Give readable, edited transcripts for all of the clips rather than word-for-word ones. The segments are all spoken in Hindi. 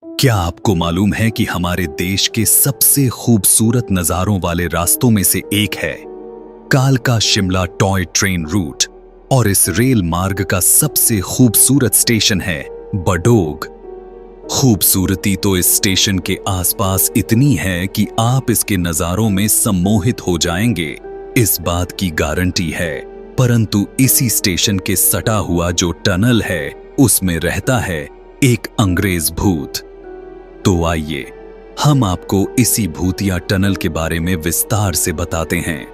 क्या आपको मालूम है कि हमारे देश के सबसे खूबसूरत नजारों वाले रास्तों में से एक है कालका शिमला टॉय ट्रेन रूट, और इस रेल मार्ग का सबसे खूबसूरत स्टेशन है बडोग। खूबसूरती तो इस स्टेशन के आसपास इतनी है कि आप इसके नजारों में सम्मोहित हो जाएंगे, इस बात की गारंटी है। परंतु इसी स्टेशन के सटा हुआ जो टनल है उसमें रहता है एक अंग्रेज भूत। तो आइए हम आपको इसी भूतिया टनल के बारे में विस्तार से बताते हैं।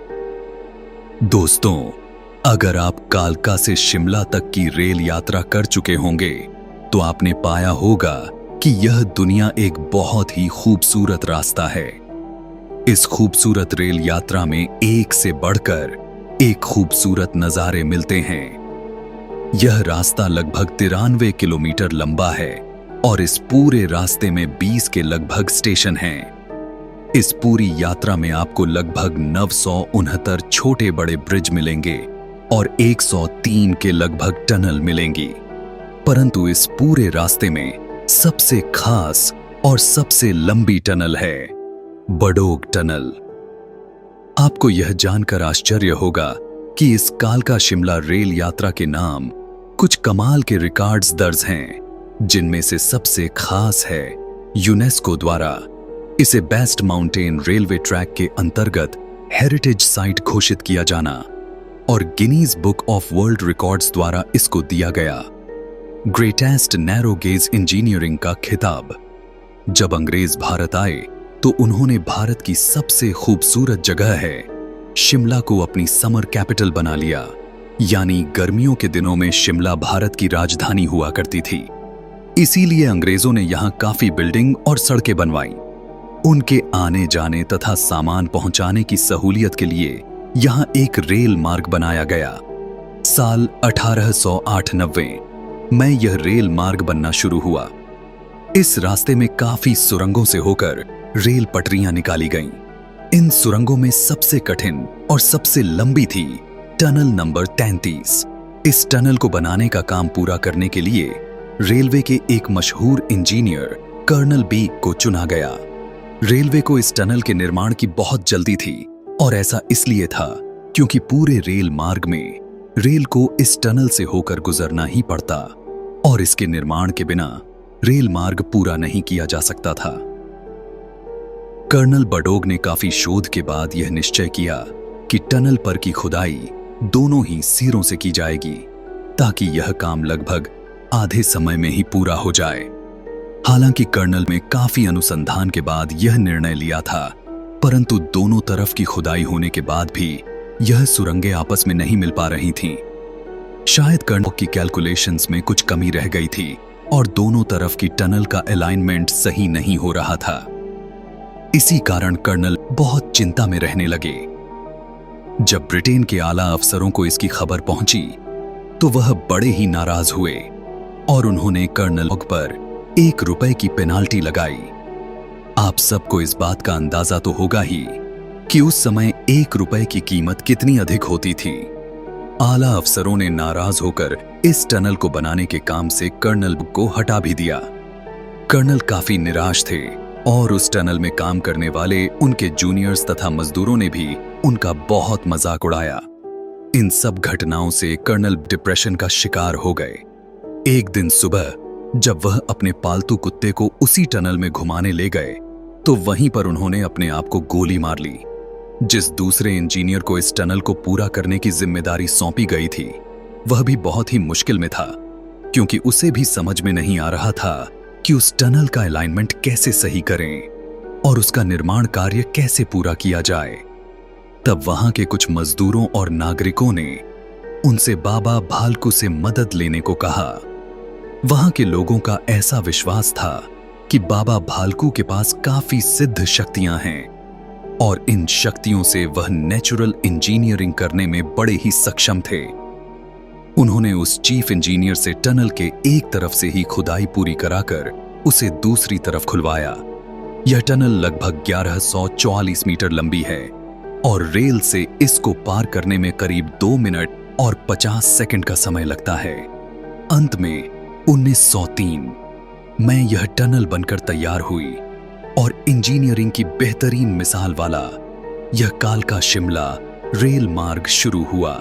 दोस्तों, अगर आप कालका से शिमला तक की रेल यात्रा कर चुके होंगे तो आपने पाया होगा कि यह दुनिया एक बहुत ही खूबसूरत रास्ता है। इस खूबसूरत रेल यात्रा में एक से बढ़कर एक खूबसूरत नजारे मिलते हैं। यह रास्ता लगभग 93 किलोमीटर लंबा है और इस पूरे रास्ते में 20 के लगभग स्टेशन हैं। इस पूरी यात्रा में आपको लगभग 969 छोटे बड़े ब्रिज मिलेंगे और 103 के लगभग टनल मिलेंगी। परंतु इस पूरे रास्ते में सबसे खास और सबसे लंबी टनल है बडोग टनल। आपको यह जानकर आश्चर्य होगा कि इस कालका शिमला रेल यात्रा के नाम कुछ कमाल के रिकॉर्ड्स दर्ज हैं, जिनमें से सबसे खास है यूनेस्को द्वारा इसे बेस्ट माउंटेन रेलवे ट्रैक के अंतर्गत हेरिटेज साइट घोषित किया जाना और Guinness book of world records द्वारा इसको दिया गया ग्रेटेस्ट नैरो गेज इंजीनियरिंग का खिताब। जब अंग्रेज भारत आए तो उन्होंने भारत की सबसे खूबसूरत जगह है शिमला को अपनी समर कैपिटल बना लिया, यानी गर्मियों के दिनों में शिमला भारत की राजधानी हुआ करती थी। इसीलिए अंग्रेजों ने यहाँ काफी बिल्डिंग और सड़कें बनवाई। उनके आने जाने तथा सामान पहुंचाने की सहूलियत के लिए यहाँ एक रेल मार्ग बनाया गया। साल 1898 में यह रेल मार्ग बनना शुरू हुआ। इस रास्ते में काफी सुरंगों से होकर रेल पटरियां निकाली गईं। इन सुरंगों में सबसे कठिन और सबसे लंबी थी टनल नंबर 33। इस टनल को बनाने का काम पूरा करने के लिए रेलवे के एक मशहूर इंजीनियर कर्नल बीक को चुना गया। रेलवे को इस टनल के निर्माण की बहुत जल्दी थी और ऐसा इसलिए था क्योंकि पूरे रेल मार्ग में रेल को इस टनल से होकर गुजरना ही पड़ता और इसके निर्माण के बिना रेल मार्ग पूरा नहीं किया जा सकता था। कर्नल बडोग ने काफी शोध के बाद यह निश्चय किया कि टनल पर की खुदाई दोनों ही सिरों से की जाएगी ताकि यह काम लगभग आधे समय में ही पूरा हो जाए। हालांकि कर्नल में काफी अनुसंधान के बाद यह निर्णय लिया था, परंतु दोनों तरफ की खुदाई होने के बाद भी यह सुरंगें आपस में नहीं मिल पा रही थीं। शायद कर्नल की कैलकुलेशंस में कुछ कमी रह गई थी और दोनों तरफ की टनल का अलाइनमेंट सही नहीं हो रहा था। इसी कारण कर्नल बहुत चिंता में रहने लगे। जब ब्रिटेन के आला अफसरों को इसकी खबर पहुंची तो वह बड़े ही नाराज हुए और उन्होंने कर्नल पर 1 रुपए की पेनाल्टी लगाई। आप सबको इस बात का अंदाजा तो होगा ही कि उस समय 1 रुपए की कीमत कितनी अधिक होती थी। आला अफसरों ने नाराज होकर इस टनल को बनाने के काम से कर्नल को हटा भी दिया। कर्नल काफी निराश थे और उस टनल में काम करने वाले उनके जूनियर्स तथा मजदूरों ने भी उनका बहुत मजाक उड़ाया। इन सब घटनाओं से कर्नल डिप्रेशन का शिकार हो गए। एक दिन सुबह जब वह अपने पालतू कुत्ते को उसी टनल में घुमाने ले गए तो वहीं पर उन्होंने अपने आप को गोली मार ली। जिस दूसरे इंजीनियर को इस टनल को पूरा करने की जिम्मेदारी सौंपी गई थी वह भी बहुत ही मुश्किल में था, क्योंकि उसे भी समझ में नहीं आ रहा था कि उस टनल का अलाइनमेंट कैसे सही करें और उसका निर्माण कार्य कैसे पूरा किया जाए। तब वहां के कुछ मजदूरों और नागरिकों ने उनसे बाबा भालकू से मदद लेने को कहा। वहां के लोगों का ऐसा विश्वास था कि बाबा भालकू के पास काफी सिद्ध शक्तियां हैं और इन शक्तियों से वह नेचुरल इंजीनियरिंग करने में बड़े ही सक्षम थे। उन्होंने उस चीफ इंजीनियर से टनल के एक तरफ से ही खुदाई पूरी कराकर उसे दूसरी तरफ खुलवाया। यह टनल लगभग 1144 मीटर लंबी है और रेल से इसको पार करने में करीब 2 मिनट और 50 सेकंड का समय लगता है। अंत में 1903 मैं यह टनल बनकर तैयार हुई और इंजीनियरिंग की बेहतरीन मिसाल वाला यह कालका शिमला रेल मार्ग शुरू हुआ।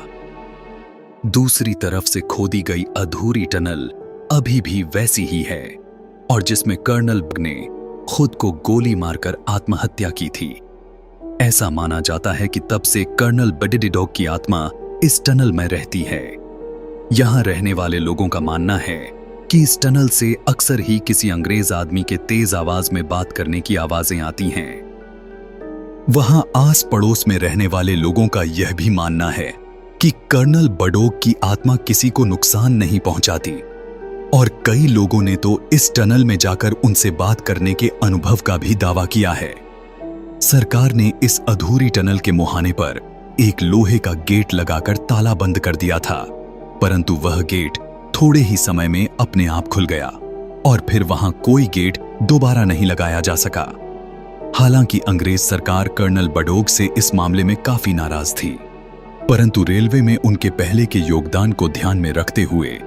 दूसरी तरफ से खोदी गई अधूरी टनल अभी भी वैसी ही है और जिसमें कर्नल ने खुद को गोली मारकर आत्महत्या की थी। ऐसा माना जाता है कि तब से कर्नल बेडिडॉग की आत्मा इस टनल में रहती है। यहां रहने वाले लोगों का मानना है कि इस टनल से अक्सर ही किसी अंग्रेज आदमी के तेज आवाज में बात करने की आवाजें आती हैं। वहां आस पड़ोस में रहने वाले लोगों का यह भी मानना है कि कर्नल बडोग की आत्मा किसी को नुकसान नहीं पहुंचाती और कई लोगों ने तो इस टनल में जाकर उनसे बात करने के अनुभव का भी दावा किया है। सरकार ने इस अधूरी टनल के मुहाने पर एक लोहे का गेट लगाकर ताला बंद कर दिया था, परंतु वह गेट थोड़े ही समय में अपने आप खुल गया और फिर वहां कोई गेट दोबारा नहीं लगाया जा सका। हालांकि अंग्रेज सरकार कर्नल बडोग से इस मामले में काफी नाराज थी, परंतु रेलवे में उनके पहले के योगदान को ध्यान में रखते हुए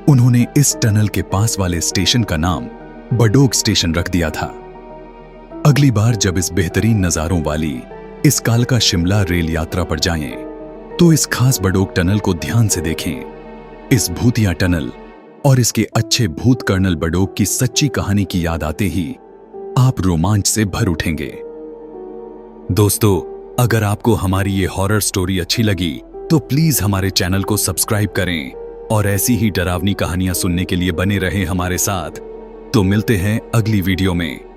उन्होंने इस टनल के पास वाले स्टेशन का नाम बडोग स्टेशन रख दिया था। अगली बार जब इस बेहतरीन नजारों वाली इस कालका शिमला रेल यात्रा पर जाएं, तो इस खास बडोग टनल को ध्यान से देखें। इस भूतिया टनल और इसके अच्छे भूत कर्नल बडोग की सच्ची कहानी की याद आते ही आप रोमांच से भर उठेंगे। दोस्तों, अगर आपको हमारी ये हॉरर स्टोरी अच्छी लगी तो प्लीज हमारे चैनल को सब्सक्राइब करें और ऐसी ही डरावनी कहानियां सुनने के लिए बने रहें हमारे साथ। तो मिलते हैं अगली वीडियो में।